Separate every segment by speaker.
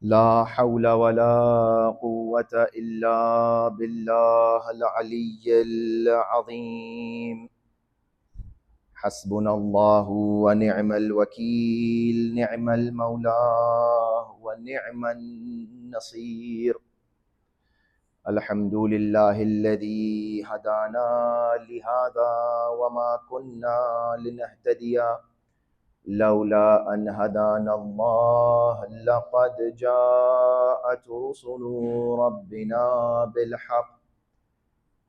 Speaker 1: لا حول ولا قوة إلا بالله العلي العظيم. حسبنا الله ونعم الوكيل، نعم المولى ونعم النصير. الحمد لله الذي هدانا لهذا وما كنا لنهتدي لولا أن هدانا الله، لقد جاءت رسل ربنا بالحق.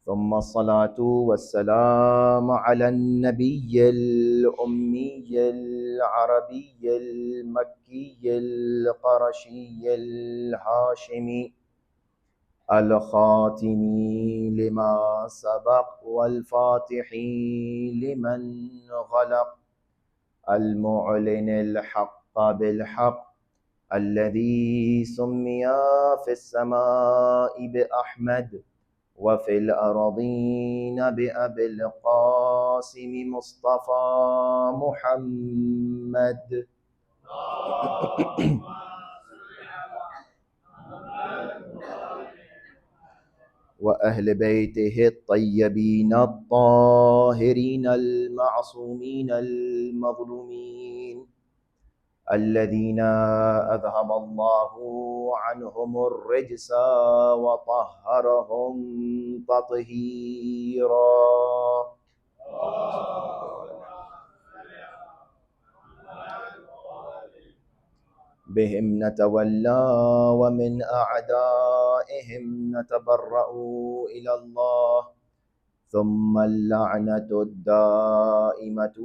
Speaker 1: ثم الصلاة والسلام على النبي الأمي العربي المكي القرشي الهاشمي الخاتم لما سبق والفاتح لمن غلق، المعلن الحق بالحق، الذي سمي في السماء بأحمد وفي الأرضين بأبي القاسم مصطفى محمد. وأهل بيته الطيبين الطاهرين المعصومين المظلومين، الذين أذهب الله عنهم الرجس وطهرهم تطهيرا. بهم نتولى ومن أعدائهم نتبرأ إلى الله، ثم اللعنة الدائمة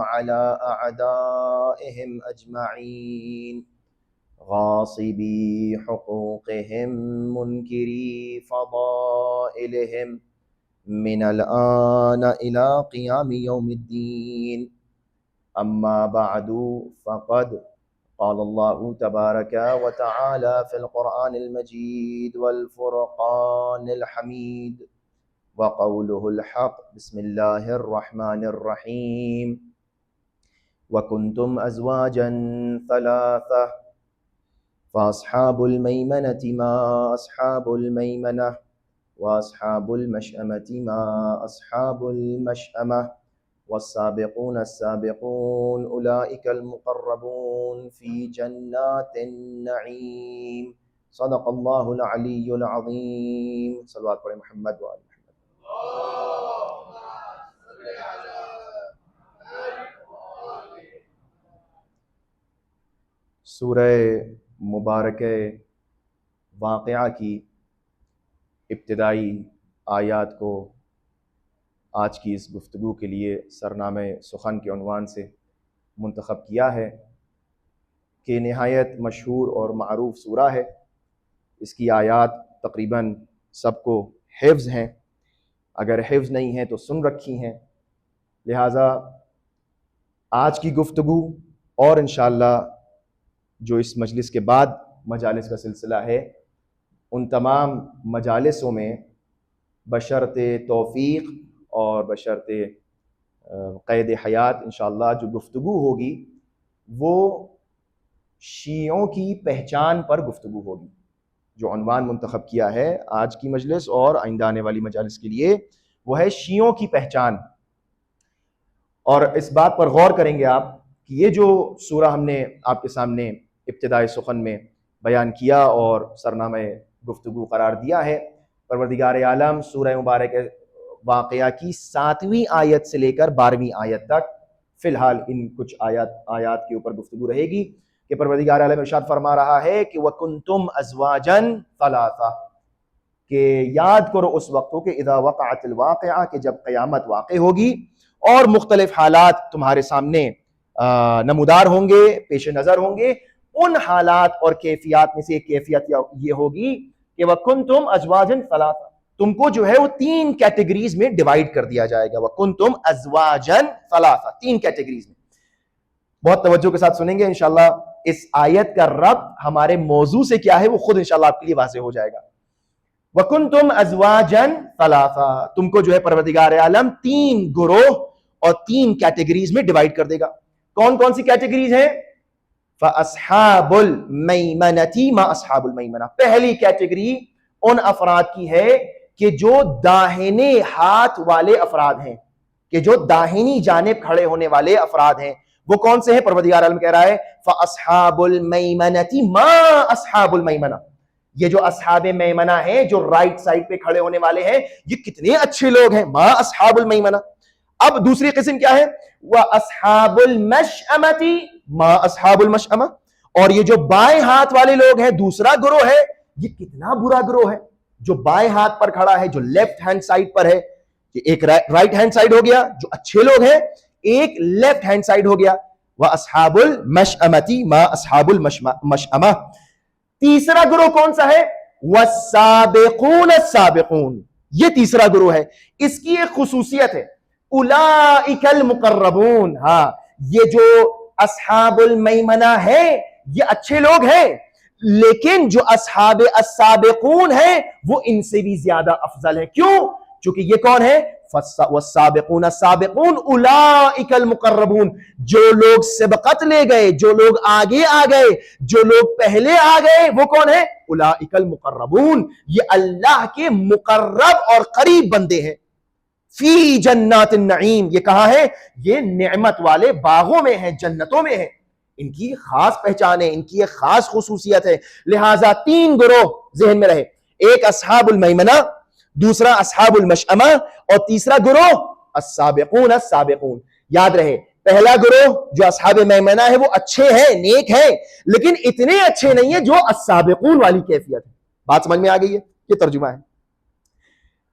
Speaker 1: على أعدائهم أجمعين، غاصبي حقوقهم منكري فضائلهم، من الآن إلى قيام يوم الدين. أما بعد، فقد قال الله تبارك وتعالى في القرآن المجيد والفرقان الحميد وقوله الحق. بسم الله الرحمن الرحيم. وكنتم أزواجا ثلاثة فأصحاب الميمنة ما أصحاب الميمنة، وأصحاب المشأمة ما أصحاب المشأمة، والسابقون السابقون أولئك المقربون في جنات النعيم. صدق الله العلي العظيم. صلوات پر محمد وآل محمد. سورہ مبارکہ واقعہ کی ابتدائی آیات کو آج کی اس گفتگو کے لیے سرنامہ سخن کے عنوان سے منتخب کیا ہے کہ نہایت مشہور اور معروف سورہ ہے. اس کی آیات تقریباً سب کو حفظ ہیں، اگر حفظ نہیں ہیں تو سن رکھی ہیں. لہٰذا آج کی گفتگو اور انشاءاللہ جو اس مجلس کے بعد مجالس کا سلسلہ ہے، ان تمام مجالسوں میں بشرط توفیق اور بشرط قید حیات انشاءاللہ جو گفتگو ہوگی وہ شیعوں کی پہچان پر گفتگو ہوگی. جو عنوان منتخب کیا ہے آج کی مجلس اور آئندہ آنے والی مجالس کے لیے وہ ہے شیعوں کی پہچان. اور اس بات پر غور کریں گے آپ کہ یہ جو سورہ ہم نے آپ کے سامنے ابتدائی سخن میں بیان کیا اور سرنامہ گفتگو قرار دیا ہے، پروردگار عالم سورہ مبارک واقعہ کی 7ویں آیت سے لے کر 12ویں آیت تک فی الحال ان کچھ آیات کے اوپر گفتگو رہے گی کہ پروردگار عالم ارشاد فرما رہا ہے کہ وَكُنْتُمْ أَزْوَاجًا ثَلَاثَةً، کہ یاد کرو اس وقت کو کہ اذا وقعت الواقعہ، کہ جب قیامت واقع ہوگی اور مختلف حالات تمہارے سامنے نمودار ہوں گے، پیش نظر ہوں گے. ان حالات اور کیفیات میں سے ایک کیفیت یہ ہوگی کہ وَكُنْتُمْ أَزْوَاجًا ثَلَاثَةً، تم کو جو ہے وہ 3 کیٹیگریز میں ڈیوائیڈ کر دیا جائے گا. وَكُنْتُمْ أَزْوَاجًا ثَلَاثَةً، 3 کیٹیگریز میں. بہت توجہ کے ساتھ سنیں گے انشاءاللہ. اس آیت کا ربط ہمارے موضوع سے کیا ہے وہ خود انشاءاللہ آپ کے لیے واضح ہو جائے گا. وَكُنْتُمْ أَزْوَاجًا ثَلَاثَةً، تم کو جو ہے پروردگار عالم 3 گروہ اور 3 کیٹیگریز میں ڈیوائیڈ کر دے گا. کون کون سی کیٹیگریز ہیں؟ فَأَصْحَابُ الْمَيْمَنَةِ مَا أَصْحَابُ الْمَيْمَنَةِ، پہلی کیٹیگری ان افراد کی ہے کہ جو داہنے ہاتھ والے افراد ہیں، کہ جو داہنی جانب کھڑے ہونے والے افراد ہیں، وہ کون سے ہیں؟ پروردگار عالم کہہ رہا ہے فَأَصْحَابُ الْمَيْمَنَةِ مَا أَصْحَابُ الْمَيْمَنَةِ، یہ جو اصحاب میمنہ ہیں، جو رائٹ سائڈ پہ کھڑے ہونے والے ہیں، یہ کتنے اچھے لوگ ہیں. ما اصحاب المیمنہ. اب دوسری قسم کیا ہے؟ واصحاب المشأمۃ ما اصحاب المشأمہ، اور یہ جو بائیں ہاتھ والے لوگ ہیں، دوسرا گروہ ہے، یہ کتنا برا گروہ ہے. جو بائیں ہاتھ پر کھڑا ہے، جو لیفٹ ہینڈ سائڈ پر ہے، یہ ایک رائٹ ہینڈ سائڈ ہو گیا جو اچھے لوگ ہیں، ایک لیفٹ ہینڈ سائڈ ہو گیا واصحاب المشأمۃ ما اصحاب المشأمہ. تیسرا گروہ کون سا ہے؟ والسابقون السابقون، یہ تیسرا گروہ ہے. اس کی ایک خصوصیت ہے اولئک المقربون. ہاں، یہ جو اصحاب المیمنہ ہیں یہ اچھے لوگ ہیں، لیکن جو اصحاب السابقون ہیں وہ ان سے بھی زیادہ افضل ہیں. کیوں؟ چونکہ یہ کون ہے؟ والسابقون السابقون اولئک المقربون. جو لوگ سبقت لے گئے، جو لوگ آگے آ گئے، جو لوگ پہلے آ گئے، وہ کون ہے؟ اولئک المقربون، یہ اللہ کے مقرب اور قریب بندے ہیں. فی جنات النعیم، یہ کہاں ہے؟ یہ نعمت والے باغوں میں ہیں، جنتوں میں ہیں. ان کی خاص پہچان ہے، ان کی ایک خاص خصوصیت ہے. لہٰذا تین گروہ ذہن میں رہے، ایک اصحاب المیمنہ، دوسرا اصحاب المشأمہ، اور تیسرا گروہ السابقون السابقون. یاد رہے، پہلا گروہ جو اصحاب میمنہ ہے وہ اچھے ہیں، نیک ہیں، لیکن اتنے اچھے نہیں ہیں جو السابقون والی کیفیت ہے. بات سمجھ میں آ گئی ہے؟ یہ ترجمہ ہے.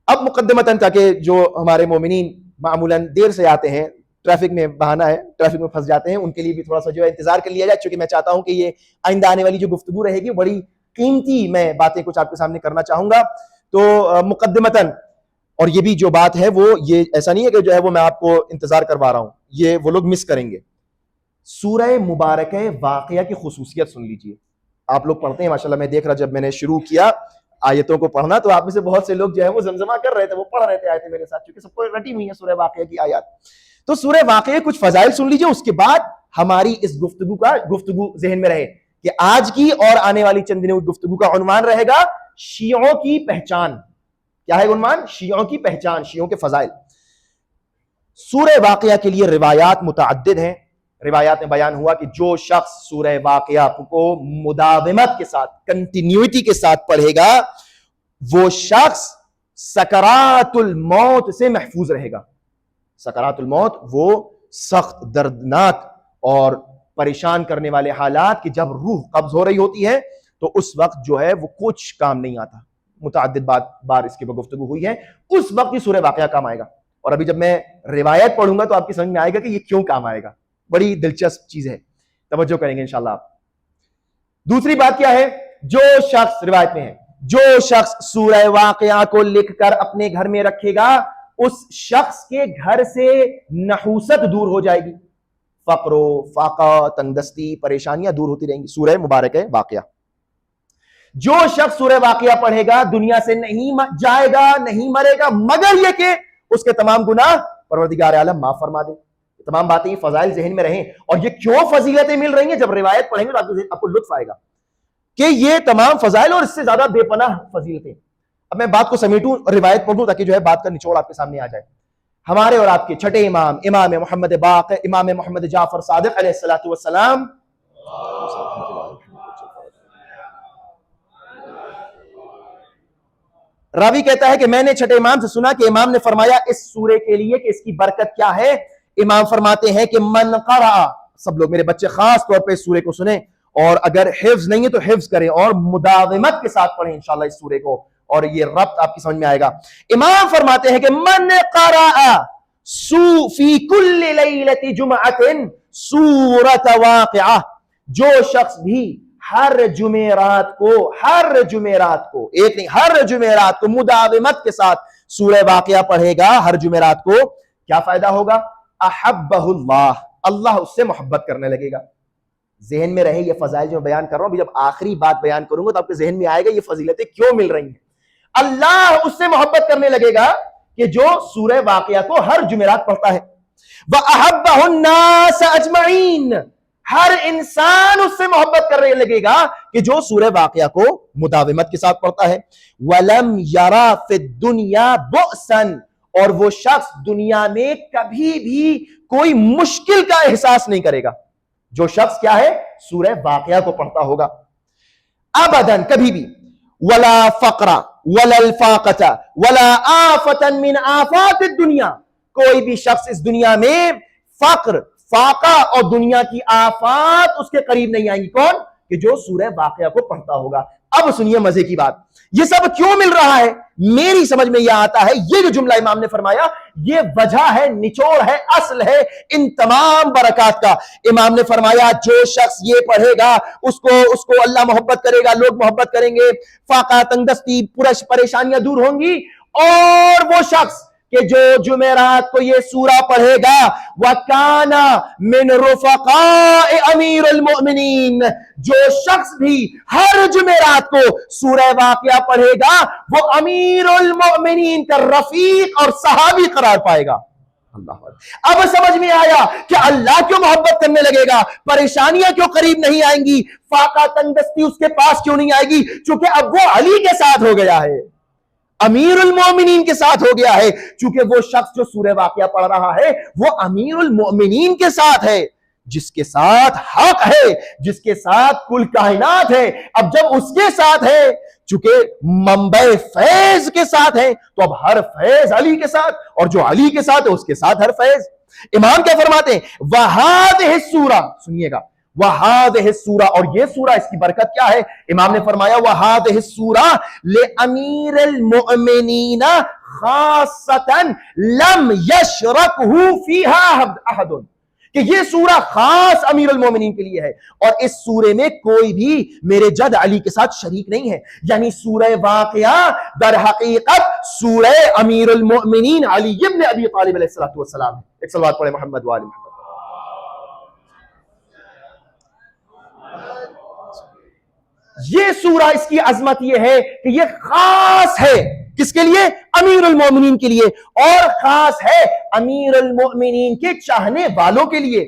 Speaker 1: اب مقدمتاً، تاکہ جو ہمارے مومنین معمولاً دیر سے آتے ہیں، ٹریفک میں بہانہ ہے، ٹریفک میں پھنس جاتے ہیں، ان کے لیے بھی تھوڑا سا جو ہے انتظار کر لیا جائے، چونکہ میں چاہتا ہوں کہ یہ آئندہ آنے والی جو گفتگو رہے گی بڑی قیمتی میں باتیں کچھ آپ کے سامنے کرنا چاہوں گا. تو مقدمتاً، اور یہ بھی جو بات ہے وہ یہ ایسا نہیں ہے کہ جو ہے وہ میں آپ کو انتظار کروا رہا ہوں، یہ وہ لوگ مس کریں گے. سورہ مبارکہ واقعہ کی خصوصیت سن لیجئے. آپ لوگ پڑھتے ہیں ماشاءاللہ، میں دیکھ رہا جب میں نے شروع کیا آیتوں کو پڑھنا تو آپ میں سے بہت سے لوگ جو ہے وہ زمزمہ کر رہے تھے، وہ پڑھ رہے تھے آیتیں میرے ساتھ، کیونکہ سب کو رٹی ہوئی ہیں سورہ واقعہ کی آیات. تو سورہ واقعہ کچھ فضائل سن لیجئے، اس کے بعد ہماری اس گفتگو ذہن میں رہے کہ آج کی اور آنے والی چند دنوں کی گفتگو کا عنوان رہے گا شیعوں کی پہچان. کیا ہے عنوان؟ شیعوں کی پہچان، شیعوں کے فضائل. سورہ واقعہ کے لیے روایات متعدد ہیں. روایات میں بیان ہوا کہ جو شخص سورہ واقعہ کو مداومت کے ساتھ، کنٹینیوٹی کے ساتھ پڑھے گا، وہ شخص سکرات الموت سے محفوظ رہے گا. سکرات الموت وہ سخت، دردناک اور پریشان کرنے والے حالات کہ جب روح قبض ہو رہی ہوتی ہے تو اس وقت جو ہے وہ کچھ کام نہیں آتا. متعدد بار اس کے گفتگو ہوئی ہے. اس وقت یہ سورہ واقعہ کام آئے گا. اور ابھی جب میں روایت پڑھوں گا تو آپ کی سمجھ میں آئے گا کہ یہ کیوں کام آئے گا. بڑی دلچسپ چیز ہے، توجہ کریں گے انشاءاللہ آپ. دوسری بات کیا ہے؟ جو شخص، روایت میں ہے، جو شخص سورہ واقعہ کو لکھ کر اپنے گھر میں رکھے گا، اس شخص کے گھر سے نحوست دور ہو جائے گی، فقر و فاقہ، تنگدستی، پریشانیاں دور ہوتی رہیں گی. سورہ مبارک ہے واقعہ. جو شخص سورہ واقعہ پڑھے گا دنیا سے نہیں جائے گا، نہیں مرے گا، مگر یہ کہ اس کے تمام گناہ پروردگار عالم معاف فرما دے. تمام باتیں، یہ فضائل ذہن میں رہیں. اور یہ کیوں فضیلتیں مل رہی ہیں؟ جب روایت پڑھیں گے تو آپ کو لطف آئے گا کہ یہ تمام فضائل اور اس سے زیادہ بے پناہ فضیلتیں. اب میں بات کو سمیٹوں، روایت پڑھوں تاکہ جو ہے بات کا نچوڑ آپ کے سامنے آ جائے. ہمارے اور آپ کے چھٹے امام، امام محمد باقر، امام محمد جعفر صادق علیہ الصلوۃ والسلام، راوی کہتا ہے کہ میں نے چھٹے امام سے سنا کہ امام نے فرمایا اس سورے کے لیے کہ اس کی برکت کیا ہے. امام فرماتے ہیں کہ من قرأ، سب لوگ، میرے بچے خاص طور پہ اس سورے کو سنیں، اور اگر حفظ نہیں ہے تو حفظ کریں اور مداومت کے ساتھ پڑھیں انشاءاللہ اس سورے کو، اور یہ ربط آپ کی سمجھ میں آئے گا. امام فرماتے ہیں کہ من قرأ فی کل لیلۃ جمعۃ سورۃ واقعہ، جو شخص بھی ہر جمعرات کو ایک نہیں، ہر جمعرات کو مداومت کے ساتھ سورہ واقعہ پڑھے گا ہر جمعرات کو، کیا فائدہ ہوگا؟ احبہ اللہ، اللہ اس سے محبت کرنے لگے گا. ذہن میں رہے یہ فضائل جو میں بیان کر رہا ہوں، ابھی جب آخری بات بیان کروں گا تو آپ کے ذہن میں آئے گا یہ فضیلتیں کیوں مل رہی ہیں. اللہ اس سے محبت کرنے لگے گا کہ جو سورہ واقعہ کو ہر جمعرات پڑھتا ہے. وَأَحَبَّهُ النَّاسَ أَجْمَعِينَ، ہر انسان اس سے محبت کرنے لگے گا کہ جو سورہ واقعہ کو مداومت کے ساتھ پڑھتا ہے. وَلَمْ يَرَا فِي الدُّنْيَا بُؤْسًا، اور وہ شخص دنیا میں کبھی بھی کوئی مشکل کا احساس نہیں کرے گا. جو شخص کیا ہے؟ سورہ واقعہ کو پڑھتا ہوگا. ابداً، کبھی بھی. وَلَا فَقْرَ وَلَا الْفَاقَةَ وَلَا آفَةً مِّنْ آفَاتِ الدُّنْيَا، کوئی بھی شخص اس دنیا میں فقر، فاقہ اور دنیا کی آفات اس کے قریب نہیں آئیں گی. کون؟ کہ جو سورہ واقعہ کو پڑھتا ہوگا. اب سنیے مزے کی بات، یہ سب کیوں مل رہا ہے؟ میری سمجھ میں یہ آتا ہے، یہ جو جملہ امام نے فرمایا یہ وجہ ہے، نچوڑ ہے، اصل ہے ان تمام برکات کا. امام نے فرمایا جو شخص یہ پڑھے گا اس کو اللہ محبت کرے گا، لوگ محبت کریں گے، فاقہ، تنگدستی، پریشانیاں دور ہوں گی. اور وہ شخص کہ جو جمعرات کو یہ سورہ پڑھے گا وَكَانَ مِن رُفَقَاءِ امیر المؤمنین، جو شخص بھی ہر جمعرات کو سورہ واقعہ پڑھے گا وہ امیر المؤمنین کا رفیق اور صحابی قرار پائے گا. اللہ، اب سمجھ میں آیا کہ اللہ کیوں محبت کرنے لگے گا، پریشانیاں کیوں قریب نہیں آئیں گی، فاقہ تنگدستی اس کے پاس کیوں نہیں آئے گی، چونکہ اب وہ علی کے ساتھ ہو گیا ہے، امیر المومنین کے ساتھ ہو گیا ہے. چونکہ وہ شخص جو سورہ واقعہ پڑھ رہا ہے وہ امیر المومنین کے ساتھ ہے، جس کے ساتھ حق ہے، جس کے ساتھ کل کائنات ہے. اب جب اس کے ساتھ ہے، چونکہ منبع فیض کے ساتھ ہے، تو اب ہر فیض علی کے ساتھ، اور جو علی کے ساتھ ہے اس کے ساتھ ہر فیض. امام کیا فرماتے ہیں؟ وَهَذِهِ السُّورَةُ، سنیے گا، وَهَذِهِ السُّورَةُ، اور یہ سورہ اس کی برکت کیا ہے؟ امام نے فرمایا وَهَذِهِ السُّورَةُ لِأَمِيرِ الْمُؤْمِنِينَ خَاصَّةً لَمْ يَشْرَكْهُ فِيهَا أَحَدٌ، کہ یہ سورہ خاص امیر المومنین کے لیے ہے، اور اس سورے میں کوئی بھی میرے جد علی کے ساتھ شریک نہیں ہے. یعنی سورہ واقعہ در حقیقت سورہ امیر المؤمنین علی ابن ابی طالب علیہ السلام. ایک صلوات پڑھے محمد وآل محمد. یہ سورہ اس کی عظمت یہ ہے کہ یہ خاص ہے کس کے لیے؟ امیر المومنین کے لیے، اور خاص ہے امیر المومنین کے چاہنے والوں کے لیے.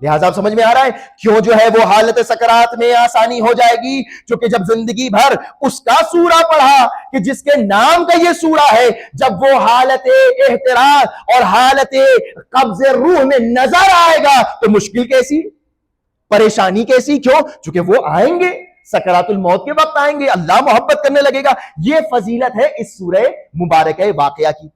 Speaker 1: لہٰذا آپ سمجھ میں آ رہا ہے کیوں جو ہے وہ حالت سکرات میں آسانی ہو جائے گی، چونکہ جب زندگی بھر اس کا سورہ پڑھا کہ جس کے نام کا یہ سورہ ہے، جب وہ حالت احتراز اور حالت قبض روح میں نظر آئے گا تو مشکل کیسی، پریشانی کیسی. کیوں؟ چونکہ وہ آئیں گے، سکرات الموت کے وقت آئیں گے، اللہ محبت کرنے لگے گا. یہ فضیلت ہے اس سورہ مبارکہ واقعہ کی.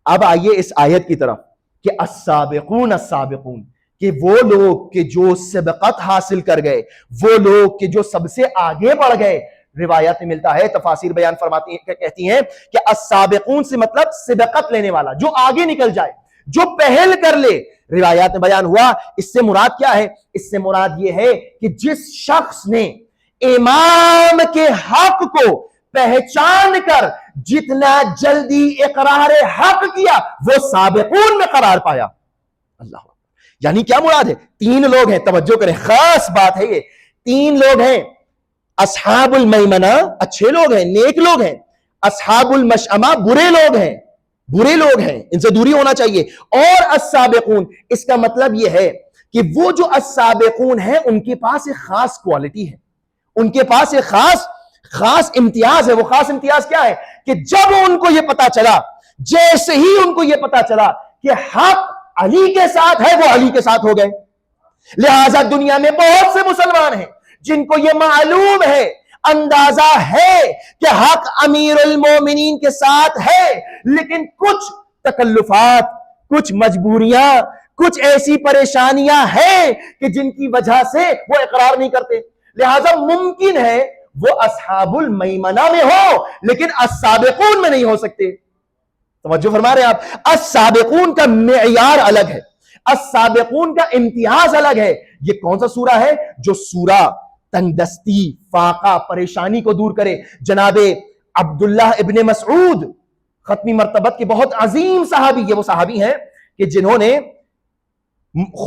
Speaker 1: اب آئیے اس آیت کی طرف کہ السابقون السابقون، کہ وہ لوگ کہ جو سبقت حاصل کر گئے، وہ لوگ کہ جو سب سے آگے بڑھ گئے. روایات میں ملتا ہے، تفاسیر بیان فرماتی ہیں، کہتی ہیں کہ السابقون سے مطلب سبقت لینے والا، جو آگے نکل جائے، جو پہل کر لے. روایات میں بیان ہوا اس سے مراد کیا ہے؟ اس سے مراد یہ ہے کہ جس شخص نے امام کے حق کو پہچان کر جتنا جلدی اقرار حق کیا وہ سابقون میں قرار پایا. اللہ، یعنی کیا مراد ہے؟ 3 لوگ ہیں، توجہ کریں، خاص بات ہے یہ. 3 لوگ ہیں، اصحاب المیمنہ اچھے لوگ ہیں، نیک لوگ ہیں، اصحاب المشأمہ برے لوگ ہیں، برے لوگ ہیں، ان سے دوری ہونا چاہیے. اور السابقون، اس کا مطلب یہ ہے کہ وہ جو السابقون ہیں ان کے پاس ایک خاص کوالٹی ہے، ان کے پاس ایک خاص امتیاز ہے. وہ خاص امتیاز کیا ہے؟ کہ جب ان کو یہ پتا چلا، جیسے ہی ان کو یہ پتا چلا کہ حق علی کے ساتھ ہے، وہ علی کے ساتھ ہو گئے. لہٰذا دنیا میں بہت سے مسلمان ہیں جن کو یہ معلوم ہے، اندازہ ہے کہ حق امیر المومنین کے ساتھ ہے، لیکن کچھ تکلفات، کچھ مجبوریاں، کچھ ایسی پریشانیاں ہیں کہ جن کی وجہ سے وہ اقرار نہیں کرتے. لہٰذا ممکن ہے وہ اصحاب المیمنہ میں ہو لیکن السابقون میں نہیں ہو سکتے. توجہ فرما رہے ہیں آپ؟ السابقون کا معیار الگ ہے، السابقون کا امتیاز الگ ہے. یہ کون سا سورہ ہے؟ جو سورہ تنگدستی، فاقہ، پریشانی کو دور کرے. جناب عبداللہ ابن مسعود ختمی مرتبت کے بہت عظیم صحابی، یہ وہ صحابی ہیں کہ جنہوں نے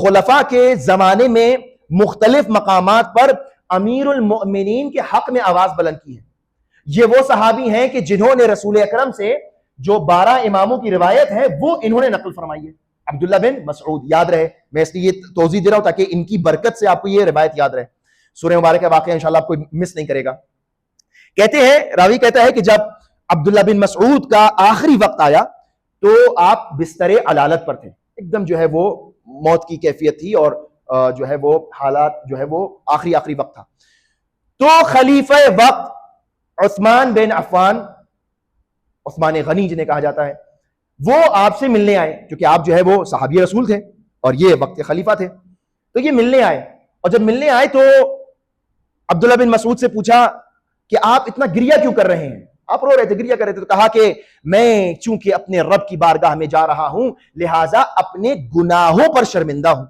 Speaker 1: خلفاء کے زمانے میں مختلف مقامات پر امیر المؤمنین کے حق میں آواز بلند کی ہے. یہ وہ صحابی ہیں کہ جنہوں نے رسول اکرم سے جو 12 اماموں کی روایت ہے وہ انہوں نے نقل فرمائی ہے. عبداللہ بن مسعود. یاد رہے, میں اس لیے یہ توضیح دے رہا ہوں تاکہ ان کی برکت سے آپ کو یہ روایت یاد رہے. سورہ مبارکہ واقعہ انشاءاللہ آپ کو مس نہیں کرے گا. کہتے ہیں, راوی کہتا ہے کہ جب عبداللہ بن مسعود کا آخری وقت آیا تو آپ بستر علالت پر تھے, ایک دم جو ہے وہ موت کی کیفیت تھی اور جو ہے وہ حالات جو ہے وہ آخری وقت تھا. تو خلیفہ وقت عثمان بن عفان, عثمان غنی جنہیں کہا جاتا ہے, وہ آپ سے ملنے آئے, کیونکہ آپ جو ہے وہ صحابی رسول تھے اور یہ وقت کے خلیفہ تھے. تو یہ ملنے آئے, اور جب ملنے آئے تو عبداللہ بن مسعود سے پوچھا کہ آپ اتنا گریہ کیوں کر رہے ہیں, آپ رو رہے تھے, گریہ کر رہے تھے. تو کہا کہ میں چونکہ اپنے رب کی بارگاہ میں جا رہا ہوں لہٰذا اپنے گناہوں پر شرمندہ ہوں,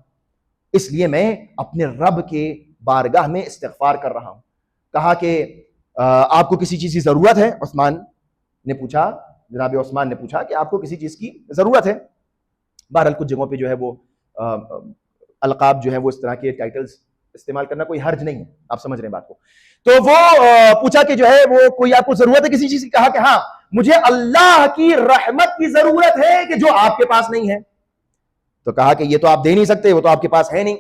Speaker 1: اس لیے میں اپنے رب کے بارگاہ میں استغفار کر رہا ہوں. کہا کہ آپ کو کسی چیز کی ضرورت ہے؟ عثمان نے پوچھا, جناب عثمان نے پوچھا کہ آپ کو کسی چیز کی ضرورت ہے. بہرحال کچھ جگہوں پہ جو ہے وہ القاب جو ہے وہ اس طرح کے ٹائٹلز استعمال کرنا کوئی حرج نہیں ہے, آپ سمجھ رہے ہیں بات کو. تو وہ پوچھا کہ جو ہے وہ کوئی آپ کو ضرورت ہے کسی چیز کی؟ کہا کہ ہاں مجھے اللہ کی رحمت کی ضرورت ہے کہ جو آپ کے پاس نہیں ہے. تو کہا کہ یہ تو آپ دے نہیں سکتے, وہ تو آپ کے پاس ہے نہیں.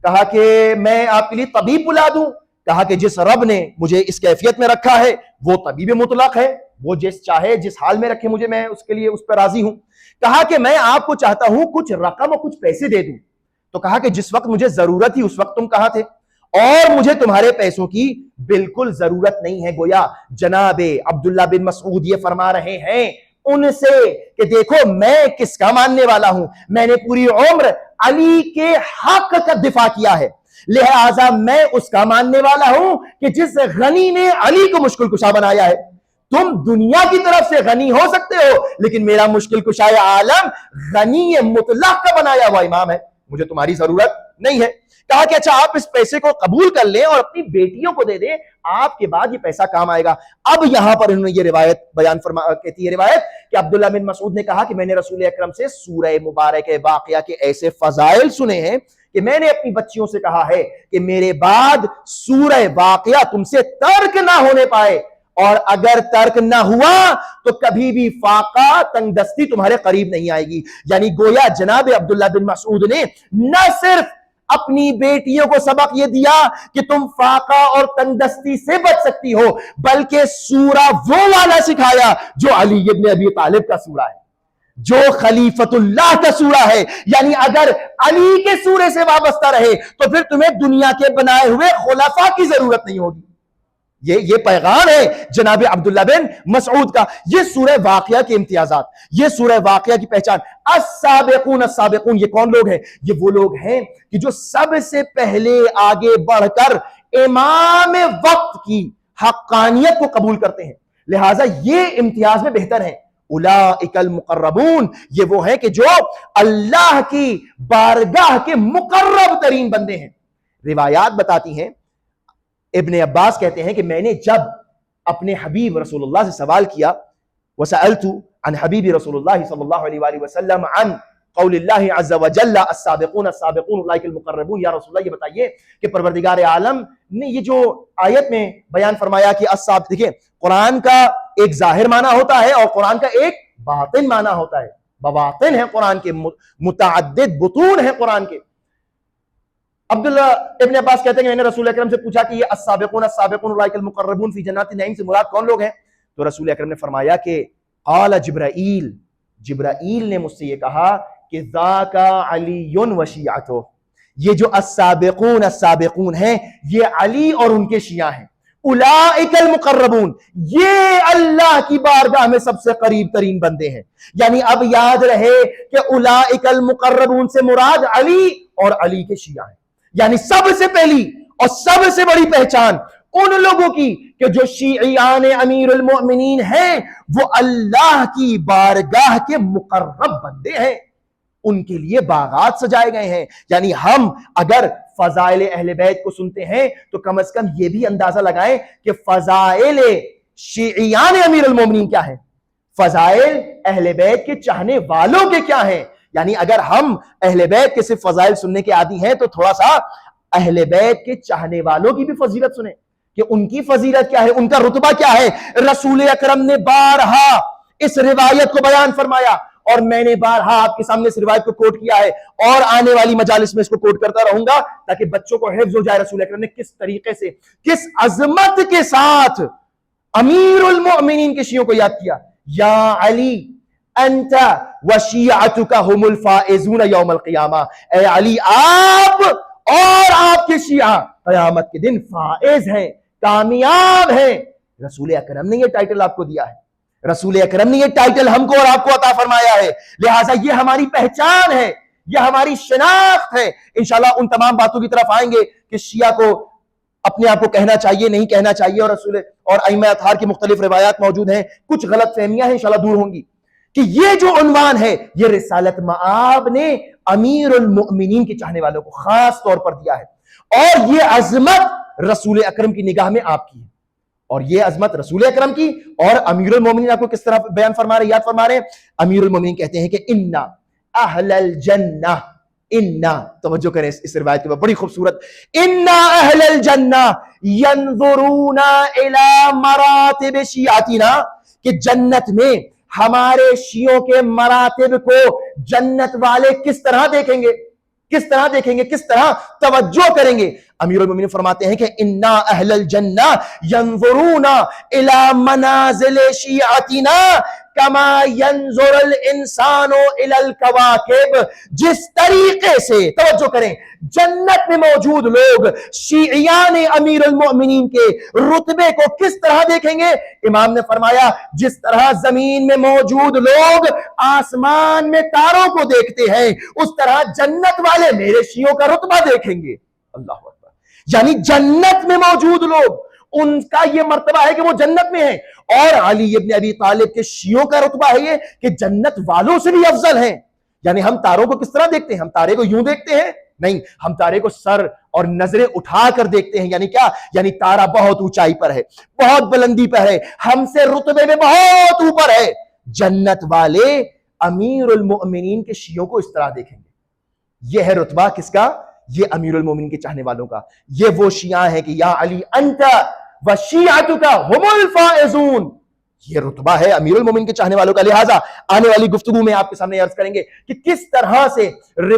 Speaker 1: کہا کہ میں آپ کے لیے طبیب بلا دوں. کہا کہ جس رب نے مجھے اس کیفیت میں رکھا ہے وہ طبیب مطلق ہے, وہ جس چاہے جس حال میں رکھے مجھے, میں اس کے لیے اس پہ راضی ہوں. کہا کہ میں آپ کو چاہتا ہوں کچھ رقم اور کچھ پیسے دے دوں. تو کہا کہ جس وقت مجھے ضرورت تھی اس وقت تم کہاں تھے, اور مجھے تمہارے پیسوں کی بالکل ضرورت نہیں ہے. گویا جناب عبداللہ بن مسعود یہ فرما رہے ہیں ان سے کہ دیکھو میں کس کا ماننے والا ہوں, میں نے پوری عمر علی کے حق کا دفاع کیا ہے, لہذا میں اس کا ماننے والا ہوں کہ جس غنی نے علی کو مشکل کشا بنایا ہے. تم دنیا کی طرف سے غنی ہو سکتے ہو لیکن میرا مشکل کشائے عالم غنی مطلق کا بنایا ہوا امام ہے, مجھے تمہاری ضرورت نہیں ہے. کہا کہ اچھا آپ اس پیسے کو قبول کر لیں اور اپنی بیٹیوں کو دے دیں, آپ کے بعد یہ پیسہ کام آئے گا. اب یہاں پر انہوں نے یہ روایت بیان کہتی ہے روایت کہ عبداللہ بن مسعود نے کہا کہ میں نے رسول اکرم سے سورہ مبارک واقعہ کے ایسے فضائل سنے ہیں کہ میں نے اپنی بچیوں سے کہا ہے کہ میرے بعد سورہ واقعہ تم سے ترک نہ ہونے پائے, اور اگر ترک نہ ہوا تو کبھی بھی فاقہ تنگ دستی تمہارے قریب نہیں آئے گی. یعنی گویا جناب عبداللہ بن مسعود نے نہ صرف اپنی بیٹیوں کو سبق یہ دیا کہ تم فاقہ اور تنگ دستی سے بچ سکتی ہو, بلکہ سورہ وہ والا سکھایا جو علی ابن ابی طالب کا سورہ ہے, جو خلیفۃ اللہ کا سورہ ہے. یعنی اگر علی کے سورے سے وابستہ رہے تو پھر تمہیں دنیا کے بنائے ہوئے خلفاء کی ضرورت نہیں ہوگی. یہ پیغام ہے جناب عبداللہ بن مسعود کا. یہ سورہ واقعہ کے امتیازات, یہ سورہ واقعہ کی پہچان. السابقون السابقون, یہ کون لوگ ہیں؟ یہ وہ لوگ ہیں کہ جو سب سے پہلے آگے بڑھ کر امام وقت کی حقانیت کو قبول کرتے ہیں, لہٰذا یہ امتیاز میں بہتر ہیں. اولئک المقربون, یہ وہ ہیں کہ جو اللہ کی بارگاہ کے مقرب ترین بندے ہیں. روایات بتاتی ہیں, ابن عباس کہتے ہیں کہ میں نے جب اپنے حبیب رسول اللہ سے سوال کیا, وسألت عن حبیب رسول اللہ صلی اللہ علیہ وآلہ وسلم عن قول اللہ عز وجل السابقون السابقون اولئک المقربون, یا رسول اللہ یہ بتائیے کہ پروردگار عالم نے یہ جو آیت میں بیان فرمایا کہ دیکھیں قرآن کا ایک ظاہر معنی ہوتا ہے اور قرآن کا ایک باطن معنی ہوتا ہے. بواطن ہیں قرآن کے, متعدد بطون ہیں قرآن کے. عبداللہ ابن عباس کہتے ہیں کہ میں نے رسول اکرم سے پوچھا کہ یہ السابقون السابقون اولئک المقربون فی جنات النعیم سے مراد کون لوگ ہیں؟ تو رسول اکرم نے فرمایا کہ قال جبرائیل, جبرائیل نے مجھ سے یہ کہا کہ ذاک علی و شیعتہ, یہ جو السابقون السابقون ہیں یہ علی اور ان کے شیعہ ہیں. اولئک المقربون, یہ اللہ کی بارگاہ میں سب سے قریب ترین بندے ہیں. یعنی اب یاد رہے کہ اولئک المقربون سے مراد علی اور علی کے شیعہ ہیں. یعنی سب سے پہلی اور سب سے بڑی پہچان ان لوگوں کی کہ جو شیعیان امیر المؤمنین ہیں وہ اللہ کی بارگاہ کے مقرب بندے ہیں, ان کے لیے باغات سجائے گئے ہیں. یعنی ہم اگر فضائل اہل بیت کو سنتے ہیں تو کم از کم یہ بھی اندازہ لگائیں کہ فضائل شیعیان امیر المومنین کیا ہیں, فضائل اہل بیت کے چاہنے والوں کے کیا ہیں. یعنی اگر ہم اہل بیت کے صرف فضائل سننے کے عادی ہیں تو تھوڑا سا اہل بیت کے چاہنے والوں کی بھی فضیلت سنیں کہ ان کی فضیلت کیا ہے, ان کا رتبہ کیا ہے. رسول اکرم نے بارہا اس روایت کو بیان فرمایا اور میں نے بارہا آپ کے سامنے اس روایت کو کوٹ کیا ہے اور آنے والی مجالس میں اس کو کوٹ کرتا رہوں گا تاکہ بچوں کو حفظ ہو جائے رسول اکرم نے کس طریقے سے کس عظمت کے ساتھ امیر المؤمنین کے شیعوں کو یاد کیا. یا علی انت وشیعتک هم الفائزون یوم القیامہ، اے علی آپ اور آپ کے شیعہ قیامت کے دن فائز ہیں، کامیاب ہیں. رسول اکرم نے یہ ٹائٹل آپ کو دیا ہے، رسول اکرم نے یہ ٹائٹل ہم کو اور آپ کو عطا فرمایا ہے، لہٰذا یہ ہماری پہچان ہے، یہ ہماری شناخت ہے. انشاءاللہ ان تمام باتوں کی طرف آئیں گے کہ شیعہ کو اپنے آپ کو کہنا چاہیے نہیں کہنا چاہیے، اور رسول اور ائمہ اطہار کی مختلف روایات موجود ہیں، کچھ غلط فہمیاں ہیں انشاءاللہ دور ہوں گی کہ یہ جو عنوان ہے یہ رسالت مآب نے امیر المؤمنین کے چاہنے والوں کو خاص طور پر دیا ہے، اور یہ عظمت رسول اکرم کی نگاہ میں آپ کی ہے، اور یہ عظمت رسول اکرم کی اور امیر المومنین آپ کو کس طرح بیان فرما رہے یاد فرما رہے ہیں. امیر المومنین کہتے ہیں کہ انا اہل الجنہ، انا توجہ کریں اس روایت کے بعد بڑی خوبصورت، انا اہل الجنہ ینظرون الی مراتب شیعتنا، کہ جنت میں ہمارے شیعوں کے مراتب کو جنت والے کس طرح دیکھیں گے، کس طرح دیکھیں گے، کس طرح توجہ کریں گے. امیر المومنین فرماتے ہیں کہ انا اہل الجنہ ینظرون الی منازل شیعتنا کما ینظر الانسان الی الکواکب، جس طریقے سے توجہ کریں جنت میں موجود لوگ شیعیان امیر المؤمنین کے رتبے کو کس طرح دیکھیں گے. امام نے فرمایا جس طرح زمین میں موجود لوگ آسمان میں تاروں کو دیکھتے ہیں اس طرح جنت والے میرے شیعوں کا رتبہ دیکھیں گے. اللہ اکبر. یعنی جنت میں موجود لوگ ان کا یہ مرتبہ ہے کہ وہ جنت میں ہیں، اور علی ابن ابی طالب کے شیعوں کا رتبہ ہے یہ کہ جنت والوں سے بھی افضل ہیں. یعنی ہم تاروں کو کس طرح دیکھتے ہیں؟ ہم تارے کو یوں دیکھتے ہیں؟ نہیں، ہم تارے کو سر اور نظریں اٹھا کر دیکھتے ہیں. یعنی کیا؟ یعنی تارا بہت اونچائی پر ہے، بہت بلندی پر ہے، ہم سے رتبے میں بہت اوپر ہے. جنت والے امیر المؤمنین کے شیعوں کو اس طرح دیکھیں گے. یہ ہے رتبہ کس کا؟ یہ امیر المومنین کے چاہنے والوں کا. یہ وہ شیعہ ہیں کہ یا علی انت وشیعتک هم الفائزون، یہ رتبہ ہے امیر المومنین کے چاہنے والوں کا. لہٰذا آنے والی گفتگو میں آپ کے سامنے عرض کریں گے کہ کس طرح سے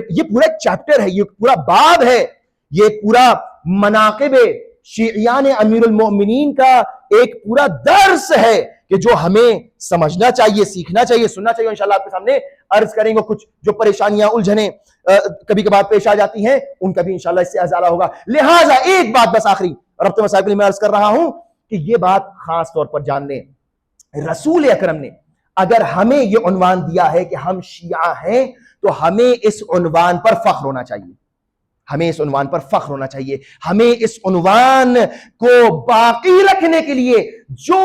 Speaker 1: یہ پورا چیپٹر ہے، یہ پورا باب ہے، یہ پورا مناقب شیعیان امیر المؤمنین کا ایک پورا درس ہے کہ جو ہمیں سمجھنا چاہیے، سیکھنا چاہیے، سننا چاہیے. انشاءاللہ آپ کے سامنے عرض کریں گے کچھ جو پریشانیاں الجھنیں کبھی کبھار پیش آ جاتی ہیں ان کا بھی انشاءاللہ اس سے ازالہ ہوگا. لہٰذا ایک بات بس آخری ربط مسائل کے لیے میں عرض کر رہا ہوں کہ یہ بات خاص طور پر جان لیں، رسول اکرم نے اگر ہمیں یہ عنوان دیا ہے کہ ہم شیعہ ہیں تو ہمیں اس عنوان پر فخر ہونا چاہیے، ہمیں اس عنوان پر فخر ہونا چاہیے، ہمیں اس عنوان کو باقی رکھنے کے لیے جو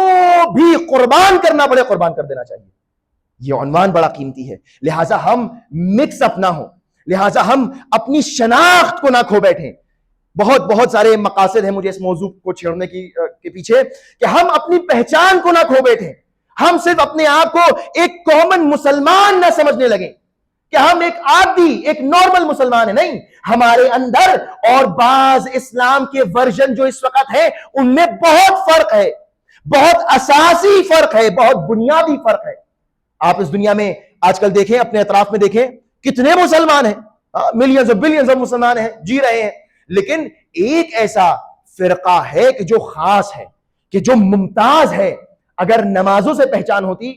Speaker 1: بھی قربان کرنا پڑے قربان کر دینا چاہیے. یہ عنوان بڑا قیمتی ہے، لہٰذا ہم مکس اپ نہ ہو، لہٰذا ہم اپنی شناخت کو نہ کھو بیٹھیں. بہت سارے مقاصد ہیں مجھے اس موضوع کو چھیڑنے کے پیچھے کہ ہم اپنی پہچان کو نہ کھو بیٹھیں، ہم صرف اپنے آپ کو ایک کامن مسلمان نہ سمجھنے لگیں کہ ہم ایک عادی ایک نارمل مسلمان ہیں. نہیں، ہمارے اندر اور بعض اسلام کے ورژن جو اس وقت ہیں ان میں بہت فرق ہے، بہت اساسی فرق ہے، بہت بنیادی فرق ہے. آپ اس دنیا میں آج کل دیکھیں، اپنے اطراف میں دیکھیں کتنے مسلمان ہیں، ملینز اور بلینز آف مسلمان ہیں، جی رہے ہیں، لیکن ایک ایسا فرقہ ہے کہ جو خاص ہے، کہ جو ممتاز ہے. اگر نمازوں سے پہچان ہوتی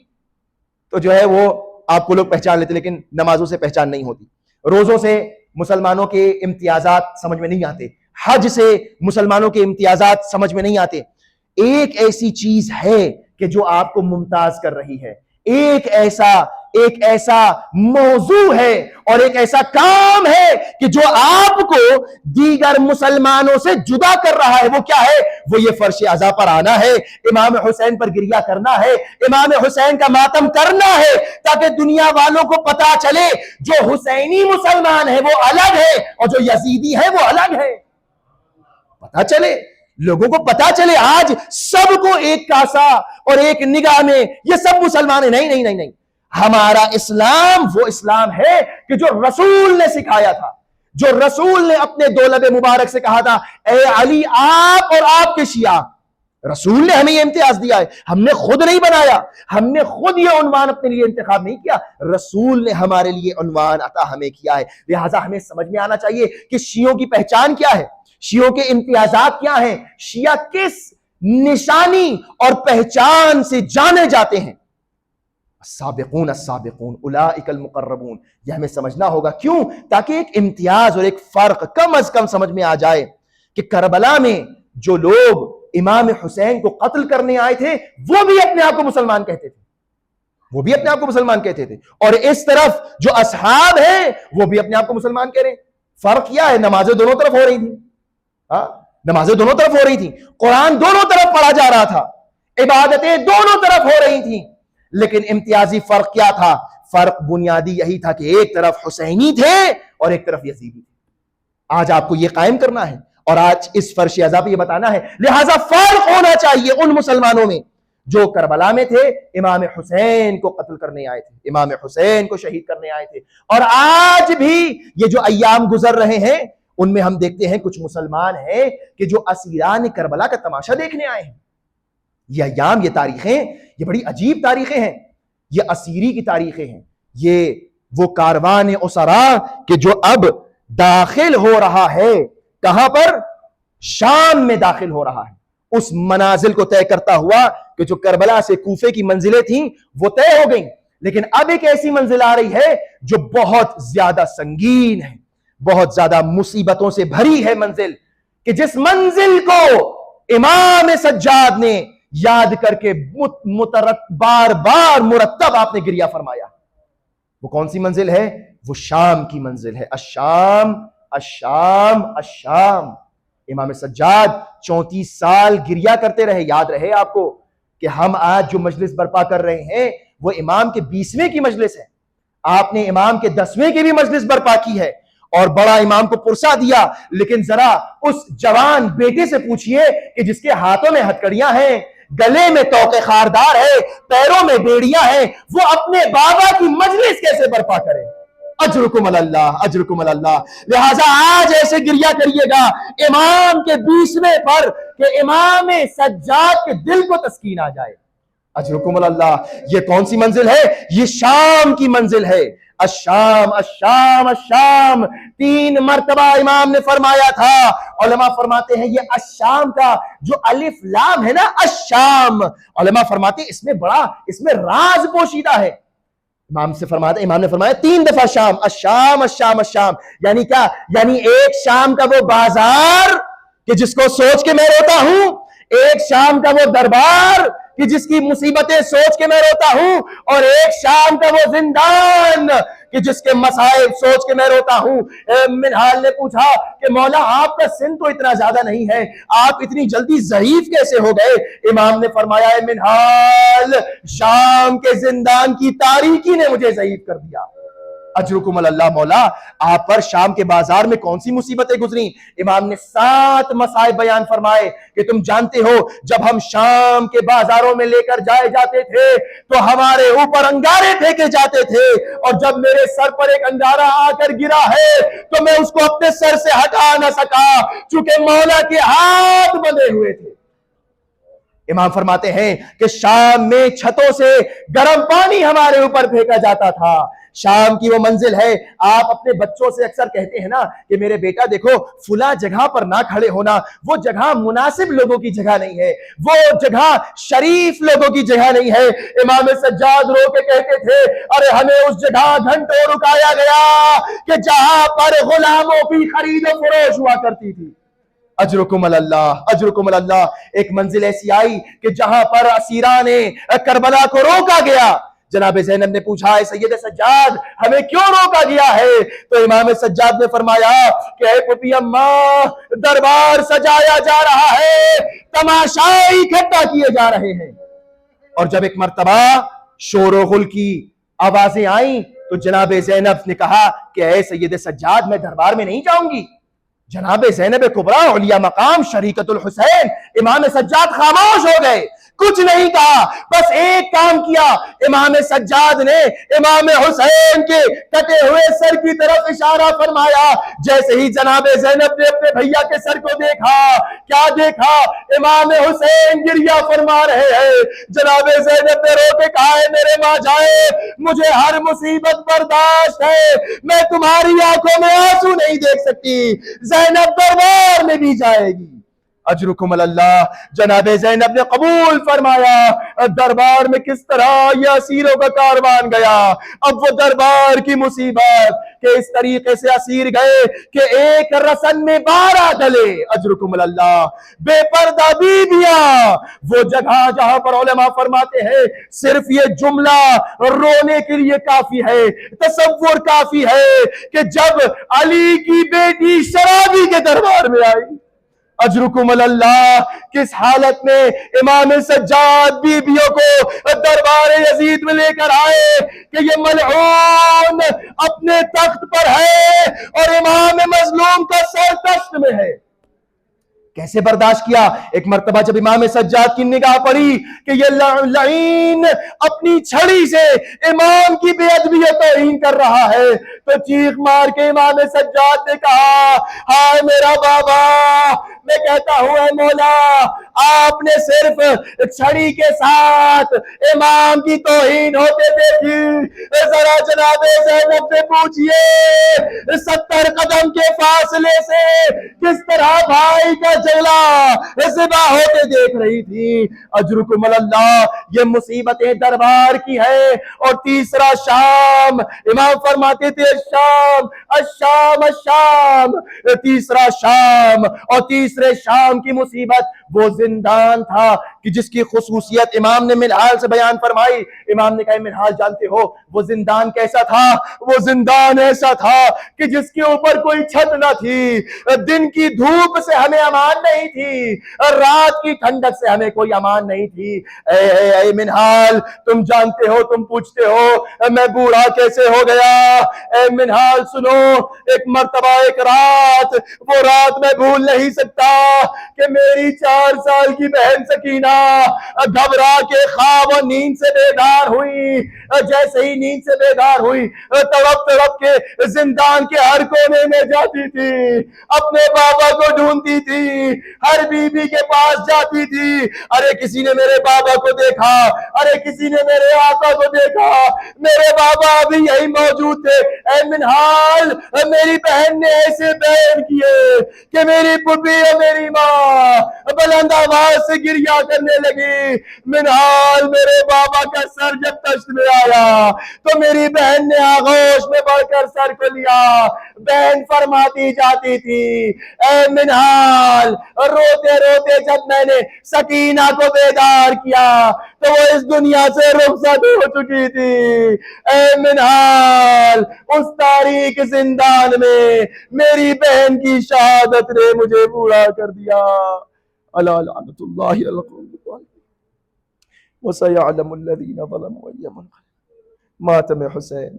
Speaker 1: تو جو ہے وہ آپ کو لوگ پہچان لیتے، لیکن نمازوں سے پہچان نہیں ہوتی. روزوں سے مسلمانوں کے امتیازات سمجھ میں نہیں آتے، حج سے مسلمانوں کے امتیازات سمجھ میں نہیں آتے. ایک ایسی چیز ہے کہ جو آپ کو ممتاز کر رہی ہے، ایک ایسا موضوع ہے اور ایک ایسا کام ہے کہ جو آپ کو دیگر مسلمانوں سے جدا کر رہا ہے. وہ کیا ہے؟ وہ یہ فرش عزا پر آنا ہے، امام حسین پر گریہ کرنا ہے، امام حسین کا ماتم کرنا ہے، تاکہ دنیا والوں کو پتا چلے جو حسینی مسلمان ہے وہ الگ ہے اور جو یزیدی ہے وہ الگ ہے. پتا چلے، لوگوں کو پتا چلے. آج سب کو ایک کاسا اور ایک نگاہ میں یہ سب مسلمان ہیں. نہیں، ہمارا اسلام وہ اسلام ہے کہ جو رسول نے سکھایا تھا، جو رسول نے اپنے دولب مبارک سے کہا تھا اے علی آپ اور آپ کے شیعہ
Speaker 2: رسول نے ہمیں یہ امتیاز دیا ہے، ہم نے خود نہیں بنایا، ہم نے خود یہ عنوان اپنے لیے انتخاب نہیں کیا، رسول نے ہمارے لیے عنوان عطا ہمیں کیا ہے۔ لہٰذا ہمیں سمجھ میں آنا چاہیے کہ شیعوں کی پہچان کیا ہے، شیعوں کے امتیازات کیا ہیں، شیعہ کس نشانی اور پہچان سے جانے جاتے ہیں۔ السابقون السابقون اولئک المقربون، یہ ہمیں سمجھنا ہوگا، کیوں؟ تاکہ ایک امتیاز اور ایک فرق کم از کم سمجھ میں آ جائے کہ کربلا میں جو لوگ امام حسین کو قتل کرنے آئے تھے وہ بھی اپنے آپ کو مسلمان کہتے تھے، وہ بھی اپنے آپ کو مسلمان کہتے تھے، اور اس طرف جو اصحاب ہیں وہ بھی اپنے آپ کو مسلمان کہہ رہے ہیں۔ فرق کیا ہے؟ نمازیں دونوں طرف ہو رہی تھیں، نمازیں دونوں طرف ہو رہی تھیں، قرآن دونوں طرف پڑھا جا رہا تھا، عبادتیں دونوں طرف ہو رہی تھیں، لیکن امتیازی فرق کیا تھا؟ فرق بنیادی یہی تھا کہ ایک طرف حسینی تھے اور ایک طرف یزیدی تھے۔ آج آپ کو یہ قائم کرنا ہے اور آج اس فرش اعضا پہ یہ بتانا ہے، لہٰذا فرق ہونا چاہیے ان مسلمانوں میں جو کربلا میں تھے، امام حسین کو قتل کرنے آئے تھے، امام حسین کو شہید کرنے آئے تھے، اور آج بھی یہ جو ایام گزر رہے ہیں ان میں ہم دیکھتے ہیں کچھ مسلمان ہیں کہ جو اسیران کربلا کا تماشا دیکھنے آئے ہیں۔ یہ ایام، یہ تاریخیں، یہ بڑی عجیب تاریخیں ہیں، یہ اسیری کی تاریخیں ہیں، یہ وہ کاروان اسرا کہ جو اب داخل ہو رہا ہے، کہاں پر؟ شام میں داخل ہو رہا ہے، اس منازل کو طے کرتا ہوا کہ جو کربلا سے کوفے کی منزلیں تھیں وہ طے ہو گئیں، لیکن اب ایک ایسی منزل آ رہی ہے جو بہت زیادہ سنگین ہے، بہت زیادہ مصیبتوں سے بھری ہے منزل، کہ جس منزل کو امام سجاد نے یاد کر کے بار بار مرتب آپ نے گریہ فرمایا۔ وہ کون سی منزل ہے؟ وہ شام کی منزل ہے۔ الشام الشام الشام۔ امام سجاد 34 سال گریہ کرتے رہے۔ یاد رہے آپ کو کہ ہم آج جو مجلس برپا کر رہے ہیں وہ امام کے 20ویں کی مجلس ہے، آپ نے امام کے 10ویں کی بھی مجلس برپا کی ہے اور بڑا امام کو پرسا دیا، لیکن ذرا اس جوان بیٹے سے پوچھئے کہ جس کے ہاتھوں میں ہتکڑیاں ہیں، گلے میں توق خاردار ہے، پیروں میں بیڑیاں ہیں، وہ اپنے بابا کی مجلس کیسے برپا کرے؟ اجرکم اللہ، اجرکم اللہ۔ لہٰذا آج ایسے گریہ کریے گا امام کے 20ویں پر کہ امام سجاد کے دل کو تسکین آ جائے۔ اجرکم اللہ۔ یہ کون سی منزل ہے؟ یہ شام کی منزل ہے۔ الشام الشام الشام 3 مرتبہ امام نے فرمایا تھا۔ علماء فرماتے ہیں یہ الشام کا جو الف لام ہے نا، الشام، علماء فرماتے ہیں اس میں راز پوشیدہ ہے۔ امام نے فرمایا 3 دفعہ شام، الشام الشام الشام، یعنی کیا؟ یعنی ایک شام کا وہ بازار کہ جس کو سوچ کے میں روتا ہوں، ایک شام کا وہ دربار کہ جس کی مصیبتیں سوچ کے میں روتا ہوں، اور ایک شام کا وہ زندان کہ جس کے مسائل سوچ کے میں روتا ہوں۔ منہال نے پوچھا کہ مولا آپ کا سن تو اتنا زیادہ نہیں ہے، آپ اتنی جلدی ضعیف کیسے ہو گئے؟ امام نے فرمایا ہے منہال، شام کے زندان کی تاریکی نے مجھے ضعیف کر دیا۔ اجرکم اللہ مولا، آپ پر شام کے بازار میں کون سی مصیبتیں گزری؟ امام نے 7 مسائل بیان فرمائے کہ تم جانتے ہو جب ہم شام کے بازاروں میں لے کر جائے جاتے تھے تو ہمارے اوپر انگارے پھینکے جاتے تھے، اور جب میرے سر پر ایک انگارہ آ کر گرا ہے تو میں اس کو اپنے سر سے ہٹا نہ سکا چونکہ مولا کے ہاتھ بندھے ہوئے تھے۔ امام فرماتے ہیں کہ شام میں چھتوں سے گرم پانی ہمارے اوپر پھینکا جاتا تھا۔ شام کی وہ منزل ہے، آپ اپنے بچوں سے اکثر کہتے ہیں نا کہ میرے بیٹا دیکھو فلاں جگہ پر نہ کھڑے ہونا، وہ جگہ مناسب لوگوں کی جگہ نہیں ہے، وہ جگہ شریف لوگوں کی جگہ نہیں ہے۔ امام سجاد رو کے کہتے تھے ارے ہمیں اس جگہ گھنٹوں رکایا گیا کہ جہاں پر غلاموں کی خرید و فروش ہوا کرتی تھی۔ اجرکم اللہ، اجرکم اللہ۔ ایک منزل ایسی آئی کہ جہاں پر اسیران کربلا کو روکا گیا۔ جناب زینب نے پوچھا ہے سید سجاد ہمیں کیوں روکا گیا ہے؟ تو امام سجاد نے فرمایا کہ اے پپی اماں، دربار سجایا جا رہا ہے، تماشائی اکٹھا کیے جا رہے ہیں۔ اور جب ایک مرتبہ شور و غل کی آوازیں آئیں تو جناب زینب نے کہا کہ اے سید سجاد میں دربار میں نہیں جاؤں گی۔ جناب زینب کبریٰ علیہ مقام شریکت الحسین امام سجاد خاموش ہو گئے, کچھ نہیں کہا, بس ایک کام کیا. امام سجاد نے امام حسین کے کٹے ہوئے سر کی طرف اشارہ فرمایا. جیسے ہی جناب زینب نے اپنے بھیا کے سر کو دیکھا, کیا دیکھا؟ امام حسین گریہ فرما رہے ہیں. جناب زینب نے رو کے کہا ہے میرے ماں جائے, مجھے ہر مصیبت برداشت ہے, میں تمہاری آنکھوں میں آنسو نہیں دیکھ سکتی. زینب دربار میں بھی جائے گی. اجرکم اللہ. جناب زینب نے قبول فرمایا. دربار میں کس طرح یہ اسیروں کا کاروان گیا. اب وہ دربار کی مصیبت کہ اس طریقے سے اسیر گئے کہ ایک رسن میں 12 ڈلے. اجرکم اللہ. بے پردہ بیویاں, وہ جگہ جہاں پر علماء فرماتے ہیں صرف یہ جملہ رونے کے لیے کافی ہے, تصور کافی ہے کہ جب علی کی بیٹی شرابی کے دربار میں آئی. اجرکم اللہ. کس حالت میں امام سجاد بیویوں کو دربار یزید میں لے کر آئے کہ یہ ملعون اپنے تخت پر ہے اور امام مظلوم کا سر تخت میں ہے. کیسے برداشت کیا؟ ایک مرتبہ جب امام سجاد کی نگاہ پڑی کہ یہ لعین اپنی چھڑی سے امام کی بے ادبی و توہین کر رہا ہے, تو چیخ مار کے امام سجاد نے کہا ہائے میرا بابا, میں کہتا ہوں اے مولا, آپ نے صرف چھڑی کے ساتھ امام کی توہین ہوتے دیکھی, ذرا جناب زینب سے پوچھئے 70 قدم کے فاصلے سے کس طرح بھائی کا جلا ذبح ہوتے دیکھ رہی تھی. اجرکم اللہ. یہ مصیبتیں دربار کی ہے. اور تیسرا شام, امام فرماتے تھے الشام الشام الشام, تیسرا شام اور تیسرے شام کی مصیبت وہ زندان تھا کہ جس کی خصوصیت امام نے منہال سے بیان فرمائی. امام نے کہا منہال جانتے ہو وہ زندان کیسا تھا؟ وہ زندان ایسا تھا کہ جس کے اوپر کوئی چھت نہ تھی, دن کی دھوپ سے ہمیں امان نہیں تھی, رات کی ٹھنڈک سے ہمیں کوئی امان نہیں تھی. اے منہال, تم جانتے ہو, تم پوچھتے ہو میں بوڑھا کیسے ہو گیا. اے منہال سنو, ایک مرتبہ ایک رات, وہ رات میں بھول نہیں سکتا کہ میری 4 سال کی بہن سکینہ گھبرا کے خواب اور نیند سے بیدار ہوئی. جیسے ہی نیند سے بیدار ہوئی تڑپ تڑپ کے زندان کے ہر کونے میں جاتی تھی, اپنے بابا کو ڈھونڈتی تھی, ہر بی بی کے پاس جاتی تھی. ارے کسی نے میرے بابا کو دیکھا, ارے کسی نے میرے آقا کو دیکھا, میرے بابا ابھی یہی موجود تھے. اے منہال, میری بہن نے ایسے بیان کیے کہ میری پھوپھی اور میری ماں بلند آواز سے گریہ کرنے لگی. منہال, میرے بابا کا سر جب تشت میں آیا تو میری بہن نے آغوش میں بڑھ کر سر کو لیا. بہن فرماتی جاتی تھی اے منہال, روتے روتے جب میں نے سکینہ کو بیدار کیا تو وہ اس دنیا سے رخصت ہو چکی تھی. اے منہال, اس تاریک زندان میں میری بہن کی شہادت نے مجھے بوڑھا کر دیا. الا لعنت اللہ علی القوم الظالمین وسيعلم الذين ظلموا أي منقلب. ماتم حسین.